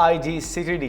IG CTD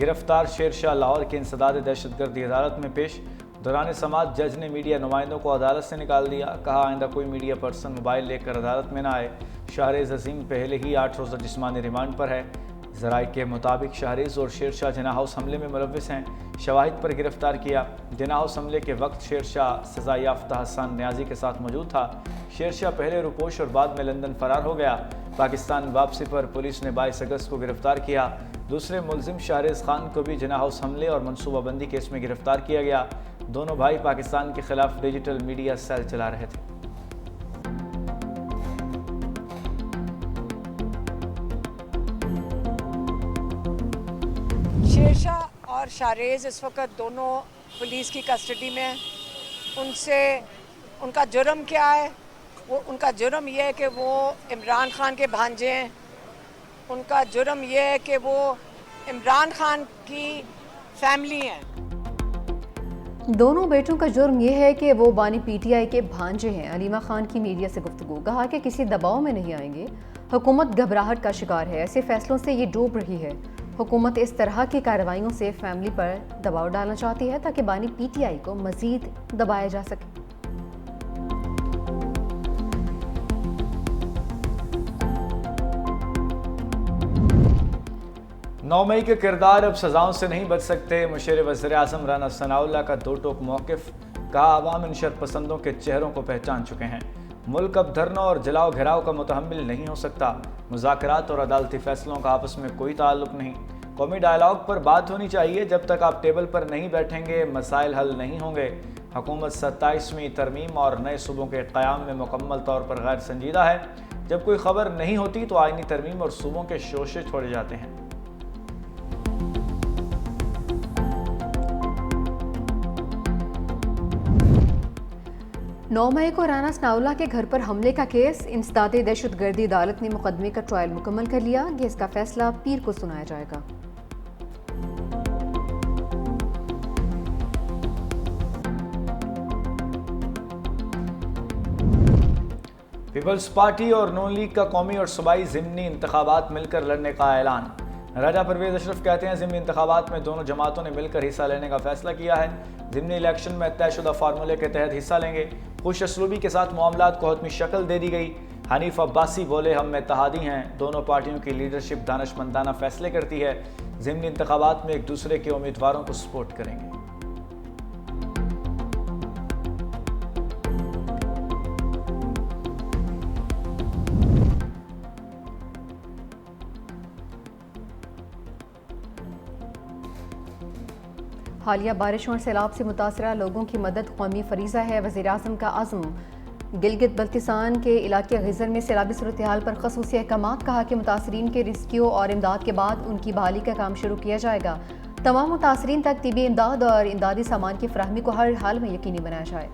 گرفتار شیر شاہ لاہور کی انسداد دہشت گردی عدالت میں پیش، دوران سماعت جج نے میڈیا نمائندوں کو عدالت سے نکال دیا، کہا آئندہ کوئی میڈیا پرسن موبائل لے کر عدالت میں نہ آئے۔ شاہریز عظیم پہلے ہی 8 روزہ جسمانی ریمانڈ پر ہے۔ ذرائع کے مطابق شاہریز اور شیر شاہ جناح ہاؤس حملے میں ملوث ہیں، شواہد پر گرفتار کیا۔ جناح ہاؤس حملے کے وقت شیر شاہ سزا یافتہ حسان نیازی کے ساتھ موجود تھا۔ شیر شاہ پہلے روپوش اور بعد میں لندن فرار ہو گیا۔ پاکستان واپسی پر پولیس نے 22 اگست کو گرفتار کیا۔ دوسرے ملزم شاہریز خان کو بھی جناح ہاؤس حملے اور منصوبہ بندی کیس میں گرفتار کیا گیا۔ دونوں بھائی پاکستان کے خلاف ڈیجیٹل میڈیا سیل چلا رہے تھے۔ شیر شاہ اور شاہریز اس وقت دونوں پولیس کی کسٹڈی میں ہیں۔ ان کا جرم کیا ہے؟ ان کا جرم یہ ہے کہ وہ عمران خان کے بھانجے ہیں۔ ان کا جرم یہ ہے کہ وہ عمران خان کی فیملی ہیں۔ دونوں بیٹوں کا جرم یہ ہے کہ وہ بانی پی ٹی آئی کے بھانجے ہیں۔ علیمہ خان کی میڈیا سے گفتگو، کہا کہ کسی دباؤ میں نہیں آئیں گے، حکومت گھبراہٹ کا شکار ہے، ایسے فیصلوں سے یہ ڈوب رہی ہے۔ حکومت اس طرح کی کارروائیوں سے فیملی پر دباؤ ڈالنا چاہتی ہے تاکہ بانی پی ٹی آئی کو مزید دبایا جا سکے۔ 9 مئی کے کردار اب سزاؤں سے نہیں بچ سکتے، مشیر وزیر اعظم رانا ثناء اللہ کا دو ٹوک موقف، کہا عوام ان شرپسندوں کے چہروں کو پہچان چکے ہیں، ملک اب دھرنوں اور جلاؤ گھراؤ کا متحمل نہیں ہو سکتا، مذاکرات اور عدالتی فیصلوں کا آپس میں کوئی تعلق نہیں، قومی ڈائیلاگ پر بات ہونی چاہیے، جب تک آپ ٹیبل پر نہیں بیٹھیں گے مسائل حل نہیں ہوں گے، حکومت 27ویں ترمیم اور نئے صوبوں کے قیام میں مکمل طور پر غیر سنجیدہ ہے، جب کوئی خبر نہیں ہوتی تو آئینی ترمیم اور صوبوں کے شوشے چھوڑے جاتے ہیں۔ 9 مئی کو رانا ثناء اللہ کے گھر پر حملے کا کیس، انسداد دہشت گردی عدالت نے مقدمے کا ٹرائل مکمل کر لیا، کیس کا فیصلہ پیر کو سنایا جائے گا۔ پیپلز پارٹی اور نون لیگ کا قومی اور صوبائی ضمنی انتخابات مل کر لڑنے کا اعلان، راجہ پرویز اشرف کہتے ہیں ضمنی انتخابات میں دونوں جماعتوں نے مل کر حصہ لینے کا فیصلہ کیا ہے، ضمنی الیکشن میں طے شدہ فارمولے کے تحت حصہ لیں گے، خوش اسلوبی کے ساتھ معاملات کو حتمی شکل دے دی گئی، حنیف عباسی بولے ہم میں اتحادی ہیں، دونوں پارٹیوں کی لیڈرشپ دانشمندانہ فیصلے کرتی ہے، ضمنی انتخابات میں ایک دوسرے کے امیدواروں کو سپورٹ کریں گے۔ حالیہ بارشوں اور سیلاب سے متاثرہ لوگوں کی مدد قومی فریضہ ہے، وزیراعظم کا عزم، گلگت بلتستان کے علاقے غزر میں سیلابی صورتحال پر خصوصی احکامات، کہا کہ متاثرین کے ریسکیو اور امداد کے بعد ان کی بحالی کا کام شروع کیا جائے گا، تمام متاثرین تک طبی امداد اور امدادی سامان کی فراہمی کو ہر حال میں یقینی بنایا جائے،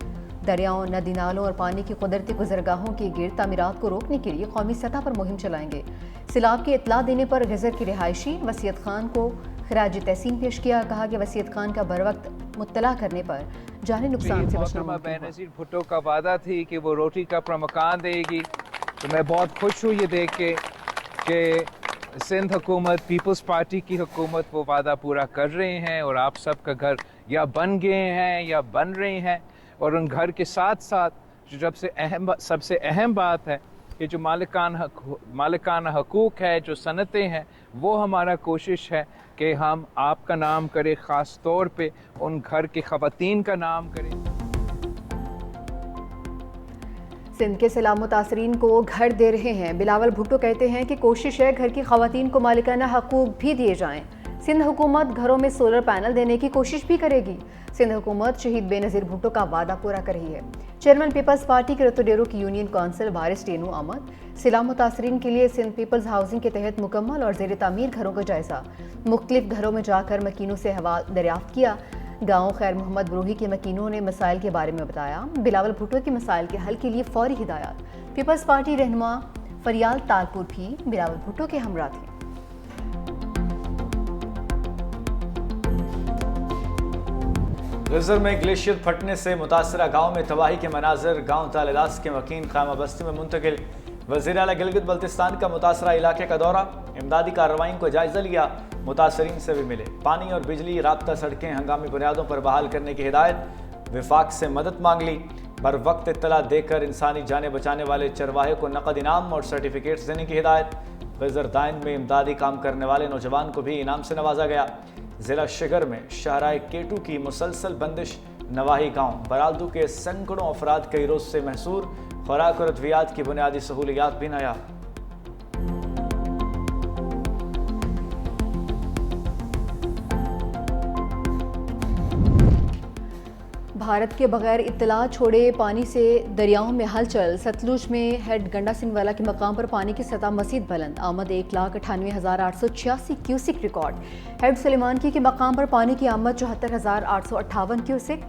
دریاؤں، ندی نالوں اور پانی کی قدرتی گزرگاہوں کی گرد تعمیرات کو روکنے کے لیے قومی سطح پر مہم چلائیں گے، سیلاب کی اطلاع دینے پر غزر کی رہائشی وسیعت خان کو خراج تحسین پیش کیا، کہا کہ وسیعت خان کا بروقت مطلع کرنے پر جانی نقصان سے بچنا ممکن ہے۔ بینظیر بھٹو کا وعدہ تھی کہ وہ روٹی کا اپنا مکان دے گی، تو میں بہت خوش ہوں یہ دیکھ کے کہ سندھ حکومت، پیپلز پارٹی کی حکومت وہ وعدہ پورا کر رہے ہیں اور آپ سب کا گھر یا بن گئے ہیں یا بن رہے ہیں، اور ان گھر کے ساتھ ساتھ جو سب سے اہم بات ہے کہ جو مالکانہ حقوق ہے، جو صنعتیں ہیں، وہ ہمارا کوشش ہے کہ ہم آپ کا نام کریں، خاص طور پہ ان گھر کی خواتین کا نام کریں۔ سندھ کے سیلاب متاثرین کو گھر دے رہے ہیں، بلاول بھٹو کہتے ہیں کہ کوشش ہے گھر کی خواتین کو مالکانہ حقوق بھی دیے جائیں، سندھ حکومت گھروں میں سولر پینل دینے کی کوشش بھی کرے گی، سندھ حکومت شہید بے نظیر بھٹو کا وعدہ پورا کر رہی ہے۔ چیئرمین پیپلز پارٹی کے رتوڈیرو کی یونین کونسل وارث ٹینو احمد، سیلاب متاثرین کے لیے سندھ پیپلز ہاؤسنگ کے تحت مکمل اور زیر تعمیر گھروں کا جائزہ، مختلف گھروں میں جا کر مکینوں سے حوالہ دریافت کیا، گاؤں خیر محمد بروہی کے مکینوں نے مسائل کے بارے میں بتایا، بلاول بھٹو کے مسائل کے حل کے لیے فوری ہدایات، پیپلز پارٹی رہنما فریال تالپور بھی بلاول بھٹو کے ہمراہ تھے۔ غزر میں گلیشیئر پھٹنے سے متاثرہ گاؤں میں تباہی کے مناظر، گاؤں تالداس کے مکین خیمہ بستی میں منتقل، وزیر اعلیٰ گلگت بلتستان کا متاثرہ علاقے کا دورہ، امدادی کارروائیوں کا جائزہ لیا، متاثرین سے بھی ملے۔ پانی اور بجلی، رابطہ سڑکیں ہنگامی بنیادوں پر بحال کرنے کی ہدایت، وفاق سے مدد مانگ لی۔ بر وقت اطلاع دے کر انسانی جانیں بچانے والے چرواہے کو نقد انعام اور سرٹیفکیٹس دینے کی ہدایت۔ وزردائن میں امدادی کام کرنے والے نوجوان کو بھی انعام سے نوازا گیا۔ ضلع شگر میں شاہراہ کیٹو کی مسلسل بندش، نواحی گاؤں برالدو کے سینکڑوں افراد کئی روز سے محصور، خوراک اور ادویات کی بنیادی سہولیات بھی نایاب۔ بھارت کے بغیر اطلاع چھوڑے پانی سے دریاؤں میں ہلچل۔ ستلج میں ہیڈ گنڈا سنگھ والا کے مقام پر پانی کی سطح مزید بلند، آمد 1,98,886 کیوسک ریکارڈ۔ ہیڈ سلیمانکی کے مقام پر پانی کی آمد 74,858 کیوسک۔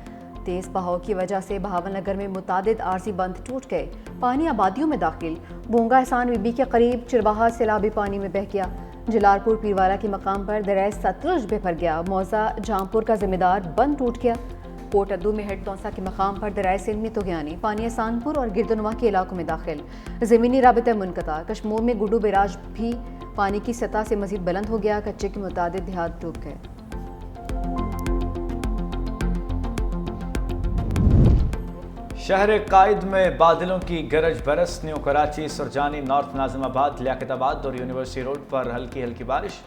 تیز بہاؤ کی وجہ سے بہاول نگر میں متعدد عارضی بند ٹوٹ گئے، پانی آبادیوں میں داخل۔ بونگا احسان بی بی کے قریب چرباہا سیلابی پانی میں بہہ گیا۔ جلال پور پیروالا کے مقام پر دریائے ستلج بے بھر گیا، موضع جامپور کا ذمہ دار بند ٹوٹ گیا۔ کوٹ ادو میں ہیڈ تونسا کے مقام پر دریائے سندھ میں طغیانی، پانی احسان پور اور گردنوا کے علاقوں میں داخل۔ زمینی رابطہ منقطع۔ کشمور میں گڈو بیراج بھی پانی کی سطح سے مزید بلند ہو گیا، کچے کے متعدد دیہات ڈوب گئے۔ شہر قائد میں بادلوں کی گرج برس، نیو کراچی، سرجانی، نارتھ ناظم آباد، لیاقت آباد اور یونیورسٹی روڈ پر ہلکی بارش۔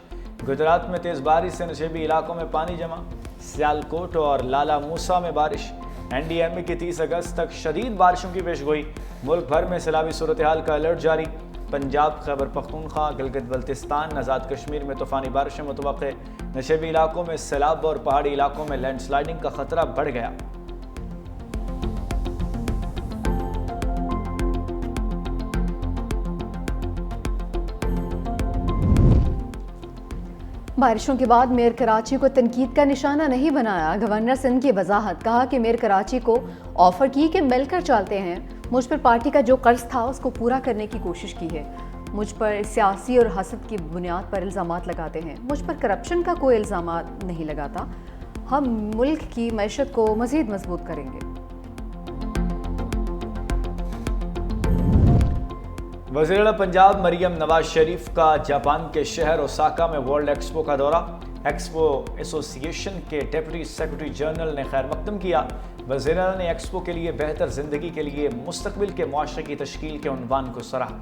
گجرات میں تیز بارش سے نشیبی علاقوں میں پانی جمع، سیالکوٹ اور لالا موسا میں بارش۔ NDMA کی 30 اگست تک شدید بارشوں کی پیشگوئی، ملک بھر میں سیلابی صورتحال کا الرٹ جاری۔ پنجاب، خیبر پختونخوا، گلگت بلتستان، آزاد کشمیر میں طوفانی بارشیں متوقع، نشیبی علاقوں میں سیلاب اور پہاڑی علاقوں میں لینڈ سلائڈنگ کا خطرہ بڑھ گیا۔ بارشوں کے بعد میئر کراچی کو تنقید کا نشانہ نہیں بنایا، گورنر سندھ کی وضاحت، کہا کہ میئر کراچی کو آفر کی کہ مل کر چلتے ہیں، مجھ پر پارٹی کا جو قرض تھا اس کو پورا کرنے کی کوشش کی ہے، مجھ پر سیاسی اور حسد کی بنیاد پر الزامات لگاتے ہیں، مجھ پر کرپشن کا کوئی الزامات نہیں لگاتا، ہم ملک کی معیشت کو مزید مضبوط کریں گے۔ وزیر اعلیٰ پنجاب مریم نواز شریف کا جاپان کے شہر اوساکا میں ورلڈ ایکسپو کا دورہ، ایکسپو ایسوسی ایشن کے ڈپٹی سیکرٹری جنرل نے خیر مقدم کیا۔ وزیر اعلیٰ نے ایکسپو کے لیے بہتر زندگی کے لیے مستقبل کے معاشرے کی تشکیل کے عنوان کو سراہا۔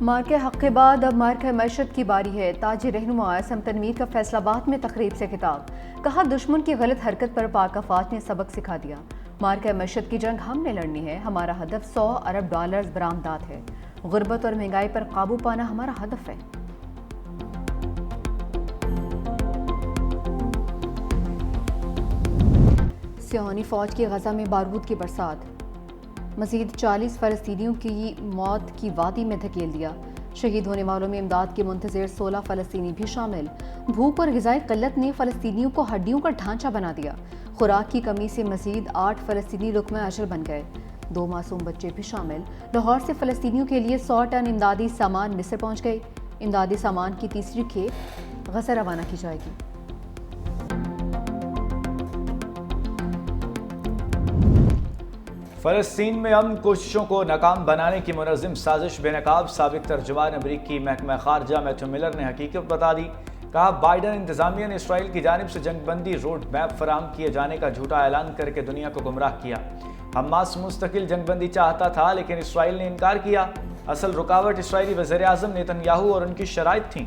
مارکہ حق کے بعد اب مارکہ معیشت کی باری ہے، تاجر رہنما اسم تنویر کا فیصل آباد میں تقریب سے خطاب، کہا دشمن کی غلط حرکت پر پاک افواج نے سبق سکھا دیا، مارکہ معیشت کی جنگ ہم نے لڑنی ہے، ہمارا ہدف $100 ارب برآمدات ہے، غربت اور مہنگائی پر قابو پانا ہمارا ہدف ہے۔ صہیونی فوج کی غزہ میں بارود کی برسات، مزید 40 فلسطینیوں کی موت کی وادی میں دھکیل دیا، شہید ہونے والوں میں امداد کے منتظر 16 فلسطینی بھی شامل۔ بھوک اور غذائی قلت نے فلسطینیوں کو ہڈیوں کا ڈھانچہ بنا دیا، خوراک کی کمی سے مزید 8 فلسطینی لقمہ اجل بن گئے، 2 معصوم بچے بھی شامل۔ لاہور سے فلسطینیوں کے لیے 100 ٹن امدادی سامان مصر پہنچ گئے، امدادی سامان کی تیسری کھیپ غزہ روانہ کی جائے گی۔ فلسطین میں امن کوششوں کو ناکام بنانے کی منظم سازش بے نقاب، سابق ترجمان امریکی محکمہ خارجہ میتھیو ملر نے حقیقت بتا دی، کہا بائیڈن انتظامیہ نے اسرائیل کی جانب سے جنگ بندی روڈ میپ فراہم کیے جانے کا جھوٹا اعلان کر کے دنیا کو گمراہ کیا۔ حماس مستقل جنگ بندی چاہتا تھا لیکن اسرائیل نے انکار کیا، اصل رکاوٹ اسرائیلی وزیر اعظم نیتن یاہو اور ان کی شرائط تھیں۔